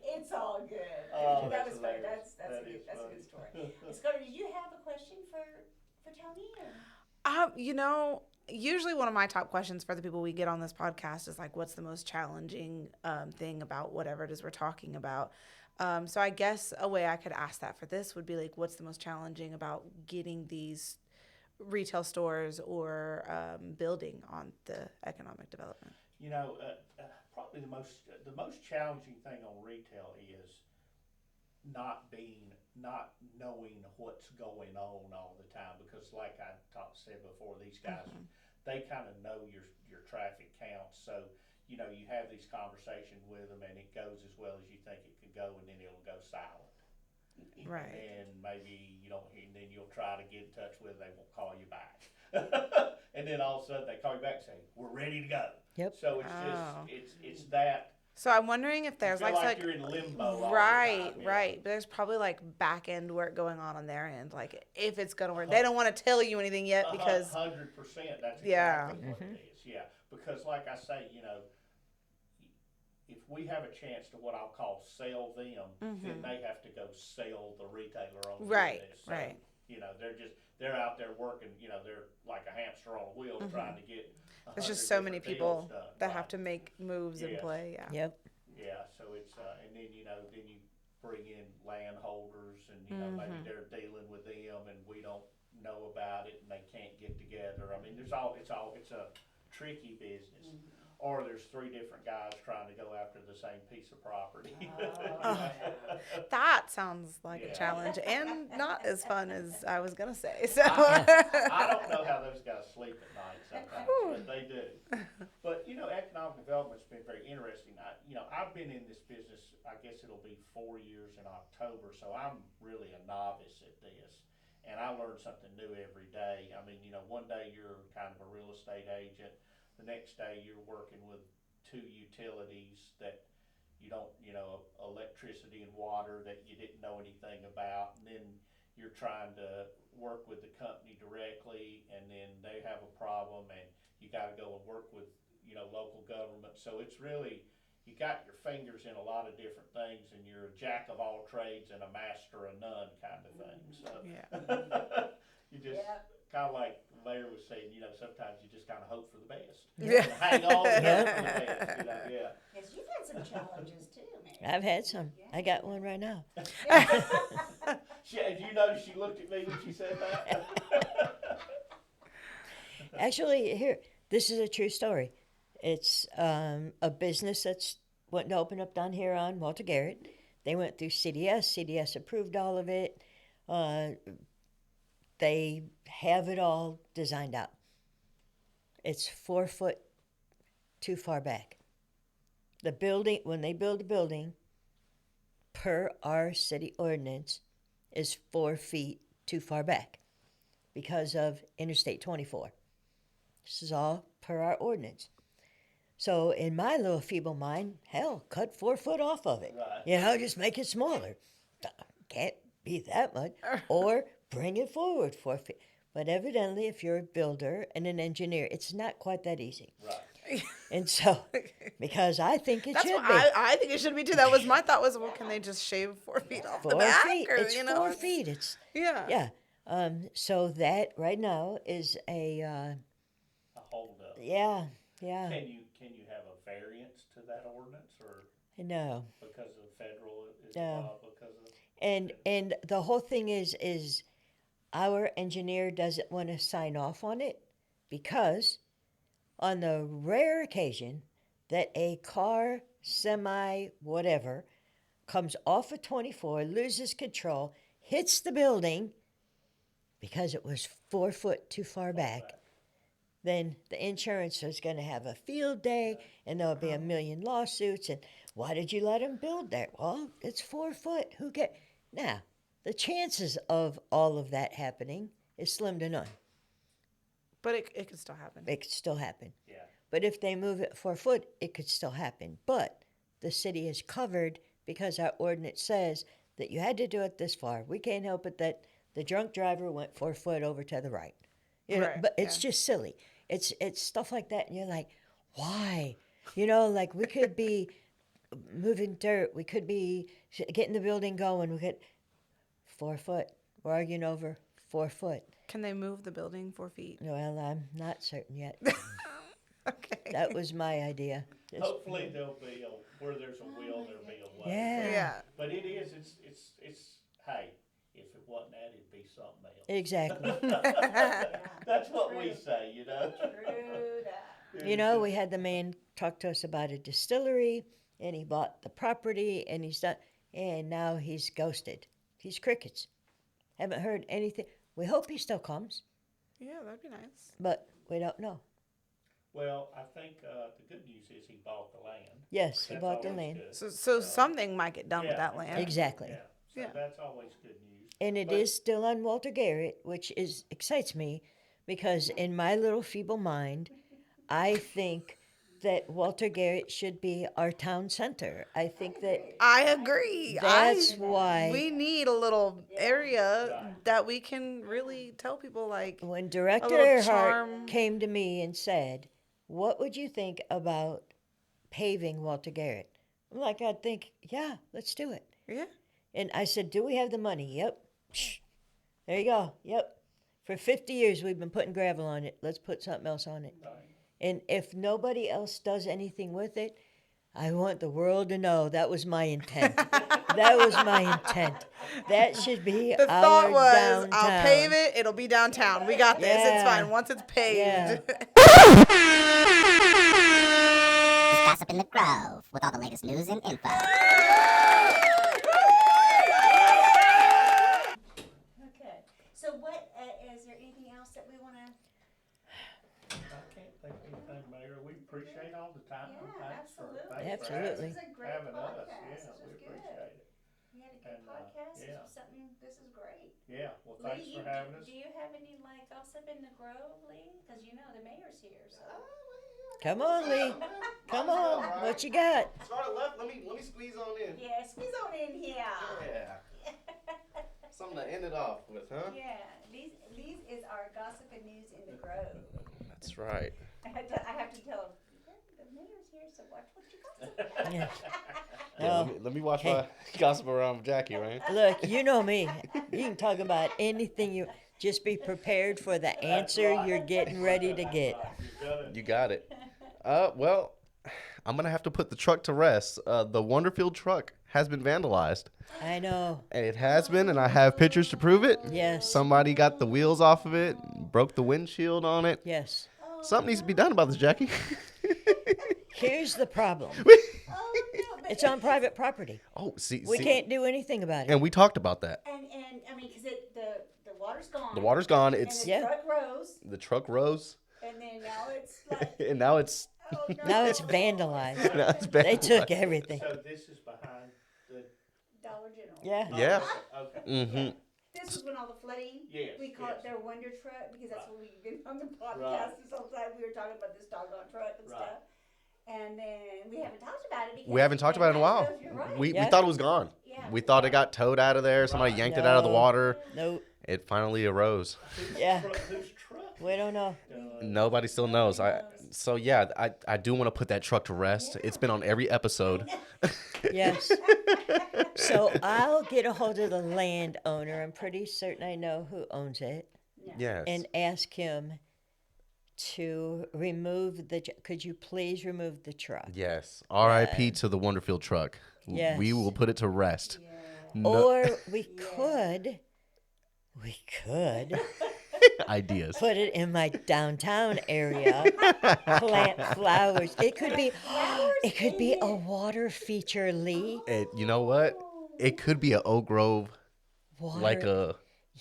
It's all good. Oh, that that's was funny. hilarious. That's a That good Tony? Or? You know, usually one of my top questions for the people we get on this podcast is like, what's the most challenging thing about whatever it is we're talking about? So I guess a way I could ask that for this would be like, what's the most challenging about getting these retail stores or building on the economic development? You know, probably the most challenging thing on retail is not knowing what's going on all the time, because like I said before, these guys, they kind of know your traffic counts. So you know, you have these conversations with them and it goes as well as you think it could go, and then it'll go silent. Right. And maybe you don't hear, and then you'll try to get in touch with them, they won't call you back. And then all of a sudden they call you back and say, we're ready to go. Yep. So it's just, it's that. So I'm wondering if there's You feel like you're in limbo all right, the time, right. But there's probably like back end work going on their end, like if it's gonna work. They don't want to tell you anything yet because 100%. That's exactly Yeah. what it is. Yeah, because like I say, you know, if we have a chance to what I'll call sell them, then they have to go sell the retailer on the Right, business. So, right. you know, they're out there working. You know, they're like a hamster on a wheel trying to get. there's 100 just so many different people deals done. that Right. have to make moves and Yes. play. Yeah. Yep. Yeah, so it's and then you know then you bring in landholders and you know maybe they're dealing with them and we don't know about it and they can't get together. I mean, it's a tricky business. Or there's 3 different guys trying to go after the same piece of property. That sounds like a Yeah. challenge and not as fun as I was gonna say. So I don't know how those guys sleep at night sometimes, but they do. But you know, economic development's been very interesting. I've been in this business, I guess it'll be 4 years in October, so I'm really a novice at this. And I learn something new every day. I mean, you know, one day you're kind of a real estate agent. The next day you're working with 2 utilities that you don't, you know, electricity and water that you didn't know anything about. And then you're trying to work with the company directly, and then they have a problem and you got to go and work with, you know, local government. So it's really, you got your fingers in a lot of different things, and you're a jack of all trades and a master of none kind of thing. So yeah. you just kind of like the mayor was saying, you know, sometimes you just kind of hope for the best. Yeah. And hang on and hope for the best. You know, yeah. Yes, you've had some challenges too, man. I've had some. I got one right now. Did you notice she looked at me when she said that? Actually, here, this is a true story. It's a business that's wanting to open up down here on Walter Garrett. They went through CDS. CDS approved all of it. They have it all designed out. It's 4 foot too far back. The building, when they build a building, per our city ordinance, is 4 feet too far back because of Interstate 24. This is all per our ordinance. So in my little feeble mind, hell, cut 4 foot off of it. Right. You know, just make it smaller. Can't be that much. Or bring it forward 4 feet. But evidently, if you're a builder and an engineer, it's not quite that easy. Right. And so, because I think it That's should what be. I think it should be too. That was my thought. Was well, can they just shave 4 feet off the 4 back? feet. Or, It's you know, 4 feet. It's Yeah. yeah. So that right now is a A hold up. yeah. Can you have a variance to that ordinance, or No. because of federal is No. involved because of? And the whole thing is our engineer doesn't want to sign off on it because on the rare occasion that a car, semi, whatever, comes off of 24, loses control, hits the building because it was 4 foot too far back, then the insurance is going to have a field day and there'll be a million lawsuits. And why did you let him build that? Well, it's 4 foot. Who get now? The chances of all of that happening is slim to none. But it could still happen. It could still happen. Yeah. But if they move it 4 foot, it could still happen. But the city is covered because our ordinance says that you had to do it this far. We can't help it that the drunk driver went 4 foot over to the right. You know, Right, but it's just silly. It's stuff like that, and you're like, why? You know, like we could be moving dirt. We could be getting the building going. We could 4 foot. We're arguing over 4 foot. Can they move the building 4 feet? Well, I'm not certain yet. Okay. That was my idea. Just- Hopefully there'll be where there's a will, there'll be a way. Yeah. Yeah. But it's, hey, if it wasn't that, it'd be something else. Exactly. That's what we say, you know? True that. You know, we had the man talk to us about a distillery, and he bought the property, and he's done, and now he's ghosted. He's crickets. Haven't heard anything. We hope he still comes, Yeah, that'd be nice. but we don't know. Well, I think the good news is he bought the land. Yes, he That's bought the always land. good. So something might get done with Yeah, that land. Exactly. Yeah, so Yeah. that's always good news. And it But- is still on Walter Garrett, which excites me because in my little feeble mind, I think that Walter Garrett should be our town center. I think that I agree. that's why We need a little area that we can really tell people like. when Director little Earhart charm. came to me and said, "What would you think about paving Walter Garrett?" I'm like, I'd think, yeah, let's do it. Yeah. And I said, "Do we have the money?" Yep. Psh, there you go. Yep. For 50 years, we've been putting gravel on it. Let's put something else on it. And if nobody else does anything with it, I want the world to know that was my intent. That was my intent. That should be The our thought was, downtown. I'll pave it. It'll be downtown. We got this. It's Yeah. fine. Once it's paved. Yeah. Gossip in the Grove with all the latest news and info. Okay. So what, is there anything else that we want to? I can't think of anything, Mayor. We appreciate all the time. and Yeah, thanks for- absolutely. thanks for Absolutely. This is a great having us. podcast. Yeah, This we was good. appreciate it. We had a good And, podcast. yeah. This is great. Yeah, well, Lee, thanks for having us. do you have any like gossip in the Grove, Lee? Because you know the mayor's here. So. Come on, Lee. Come on. What you got? Start left. Let me squeeze on in. Yeah, squeeze on in here. Yeah. Something to end it off with, huh? Yeah, these is our gossip and news in the Grove. That's right. I have to tell him, the mayor's here, so watch what you gossip. Yeah. Yeah, Oh, let me watch hey. my gossip around with Jackie, right? Look, you know me. You can talk about anything you. Just be prepared for the answer you're getting ready to get. You got it. Well, I'm gonna have to put the truck to rest. The Wonderfield truck has been vandalized. I know. It has been, and I have pictures to prove it. Yes. Somebody got the wheels off of it, broke the windshield on it. Yes. Something needs to be done about this, Jackie. Here's the problem. Oh, no, but It's on private property. Oh, see, We can't do anything about it. And we talked about that. and I mean, because the water's gone. The water's gone. And It's the Yeah. truck rose, the truck rose, and then now it's like, and now it's oh no. Now it's vandalized. now it's They vandalized. took everything. So this is behind the. Dollar General. Yeah. Yeah. Okay. Mm-hmm. This is when all the flooding. Yes, We call yes. it their wonder truck because that's Right. what we've been on the podcast Right. this whole time. We were talking about this doggone truck and Right. stuff. And then we haven't talked about it because We haven't talked about it in a while. You're right. We Yeah. thought it was gone. Yeah. We thought it got towed out of there. Somebody Right. yanked it out of the No. water. Nope. It finally arose. Yeah. Whose truck? We don't know. Nobody still knows. So yeah, I do want to put that truck to rest. It's been on every episode. Yes. So I'll get a hold of the landowner. I'm pretty certain I know who owns it. Yes. And ask him to remove the. Could you please remove the truck? Yes. R.I.P. to the Wonderfield truck. Yes. We will put it to rest. No Or we could ideas. put it in my downtown area. Plant flowers. It could be. It could be a water feature, Lee. You know what? It could be an Oak Grove, Water. like a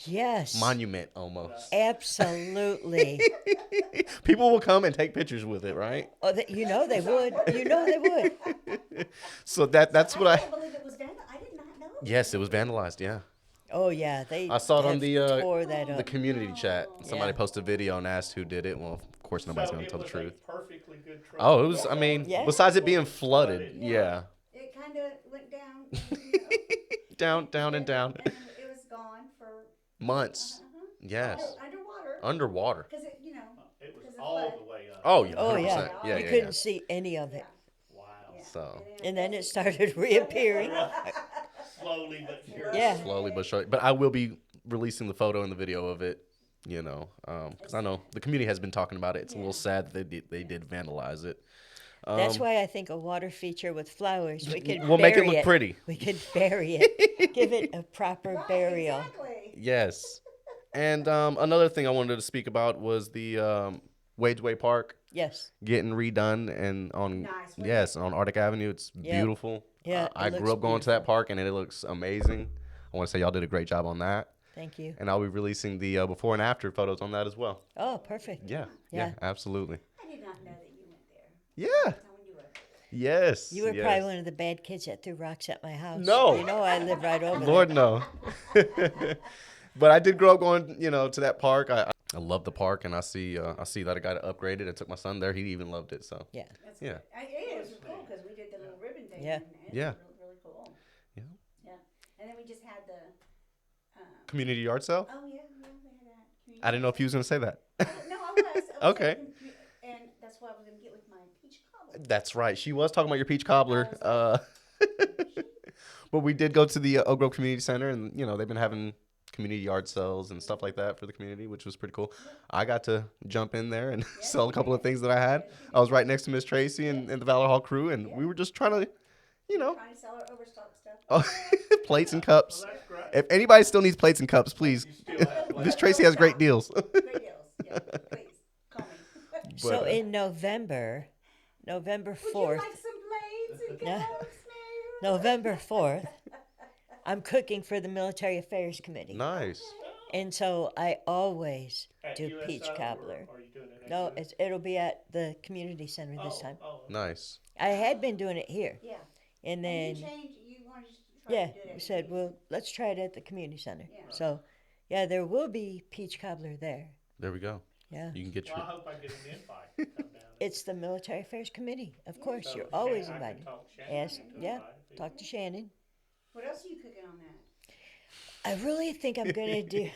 Yes. monument almost. Absolutely. People will come and take pictures with it, right? Oh, you know they would. You know they would. So that's what I I. can't believe it was vandalized. I did not know. Yes, it was vandalized. Yeah. Oh yeah, they. I saw it on have the tore that the up. community chat. Somebody Yeah. posted a video and asked who did it. Well, of course nobody's gonna tell the truth. Perfectly good truck. Oh, it was. I mean, Yeah. besides it being flooded, yeah, It kind of went down. You know, down, down, and down. and it was gone for months. Yes, underwater. underwater. Because it, you know. It was Because of all flood. the way up. Oh yeah, Oh 100%. yeah. yeah, You yeah, couldn't yeah. see any of it, Wow. Yeah. So and then it started reappearing. Slowly but surely. Yeah. slowly but surely. But I will be releasing the photo and the video of it You know, because I know the community has been talking about it. It's a little sad that they did vandalize it. That's why I think a water feature with flowers, we could We'll make it bury look pretty. We could bury it, give it a proper Right, burial. exactly. Yes. And another thing I wanted to speak about was the Wageway Park Yes. getting redone and on Nice, wasn't yes on Arctic Avenue. It's Yep. beautiful. Yeah, I it grew looks up going to that beautiful. park and it looks amazing. I want to say y'all did a great job on that. Thank you. And I'll be releasing the before and after photos on that as well. Oh, perfect. Yeah, Yeah. absolutely. I did not know that you went there. Yeah. That's when you were there. Yes. You were yes. probably one of the bad kids that threw rocks at my house. No. You know I live right over Lord there. no. But I did grow up going, to that park. I love the park, and I see that I got it upgraded. I took my son there. He even loved it. So Yeah. That's Yeah. good. It was cool because we did the little ribbon thing. Yeah. And it Yeah. was really cool. Yeah. Yeah. And then we just had the. community yard sale. Oh yeah, we had that. I didn't know if you was gonna say that. No, I was. Okay. And that's what I was gonna get with my peach cobbler. That's right. She was talking about your peach cobbler. I But we did go to the Oak Grove Community Center, and they've been having community yard sales and stuff like that for the community, which was pretty cool. I got to jump in there and sell a couple of things that I had. I was right next to Miss Tracy and the Valor Hall crew, and we were just trying to, Trying to sell our overstock stuff. plates and cups. Well, that's great. If anybody still needs plates and cups, please. You still have Miss Tracy has great deals. Great deals. Yeah, please call me. So But, in November Would you 4th, like some blades and Yeah. cups, Mayor? November 4th, I'm cooking for the Military Affairs Committee. nice. And so I always At do USO, peach or cobbler. are you doing it at No, USO? it'll be at the community center this time. Oh, Nice. I had been doing it here. Yeah. And And then, you changed. You wanted to try yeah, to do it. we at said, the well, let's try it at the community center. Yeah. So, yeah, there will be peach cobbler there. There we go. Yeah. You can get well, I your. hope I get an invite to come down. It's the Military Affairs Committee. Of course, So you're Shan- always I can invited. talk Shannon Yes, into yeah, inviting people. talk to Shannon. What else are you cooking on that? I really think I'm going to do,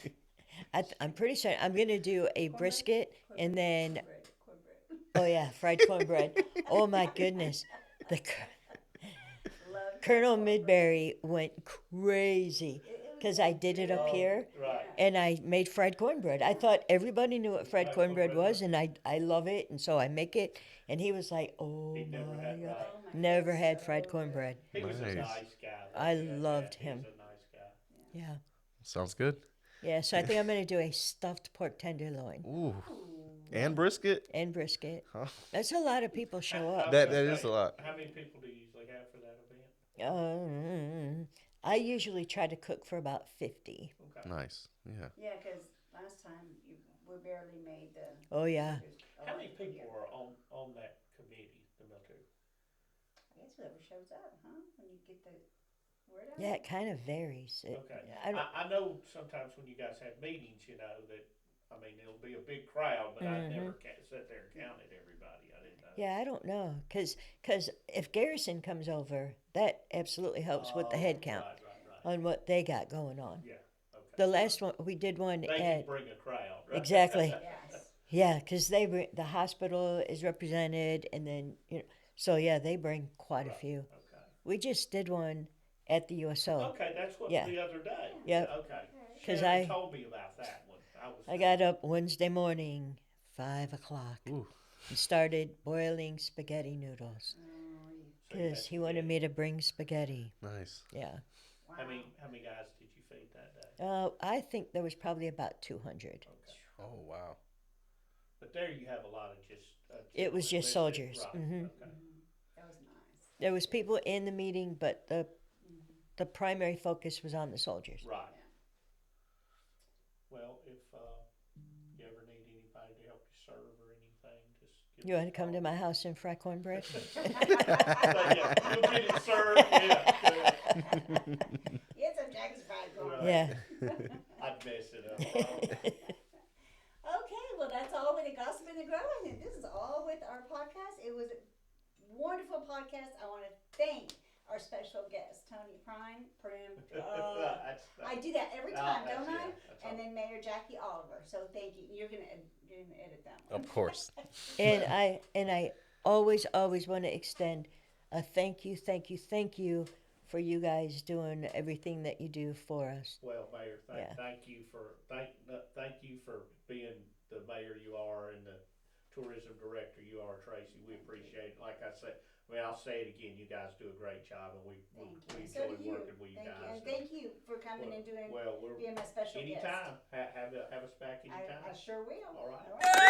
I'm pretty sure I'm going to do a brisket and then, Cornbread. oh yeah, fried cornbread. Oh my goodness. The Love Colonel Midbury went crazy because I did it up here Right. and I made fried cornbread. I thought everybody knew what fried cornbread was, and I love it, and so I make it. And he was like, "Oh He'd never my had god, that. Oh my never goodness, had so fried good. cornbread." He was a Nice. nice guy. I Yeah, loved he him. was a nice guy. Yeah, Sounds good. yeah. So I think I'm gonna do a stuffed pork tenderloin Ooh. And brisket. and brisket. Huh. That's a lot of people show up. That is a lot. How many people do you usually have for that event? I usually try to cook for about 50. Okay. Nice. Yeah. Yeah, because last time we barely made the. Oh yeah. How many people are on that committee, the military? I guess whoever shows up, huh? When you get the word out. Yeah, it kind of varies. Okay. I don't, I know sometimes when you guys have meetings, that, it'll be a big crowd, but I never sat there and counted everybody. I didn't know. yeah, I don't know, cause if Garrison comes over, that absolutely helps with the head count Right. on what they got going on. Yeah. Okay. The last one we did one They can at bring a crowd, right? exactly. Yes. Yeah, because the hospital is represented, and then so yeah, they bring quite a few. Okay. We just did one at the USO. Okay, that's what Yeah. the other day. Yep. Okay. 'Cause Shannon I- told me about that one. I got up Wednesday morning, 5 o'clock, Ooh. and started boiling spaghetti noodles because he wanted me to bring spaghetti. Nice. Yeah. Wow. How many guys did you feed that day? I think there was probably about 200. Okay. Oh wow. But there you have a lot of just. It was just general soldiers. Right. Mhm. Okay. That was nice. There was people in the meeting, but the primary focus was on the soldiers. Right. Well, if you ever need anybody to help you serve or anything, just give You me want a to come to call. my house and fry cornbread? So, yeah, you'll get it served. Yeah. Get some Jackie's fried corn. Yeah. I'd mess it up. Okay, well, that's all with the Gossip and the Growing, and this is all with our podcast. It was a wonderful podcast. I want to thank our special guest, Tony Prim. I do that every time, don't I? And then Mayor Jackie Oliver. So thank you. You're gonna edit that one. Of course. And I always want to extend a thank you for you guys doing everything that you do for us. Well, Mayor, Yeah. thank you for being the mayor you are and the tourism director you are, Tracy. We appreciate it. Like I said, I mean, I'll say it again. You guys do a great job, and we So do enjoy you. working with you Thank you. guys. And thank you for coming and doing, Well, we're being my special guest. anytime. Have us back anytime. I sure will. All right. All right.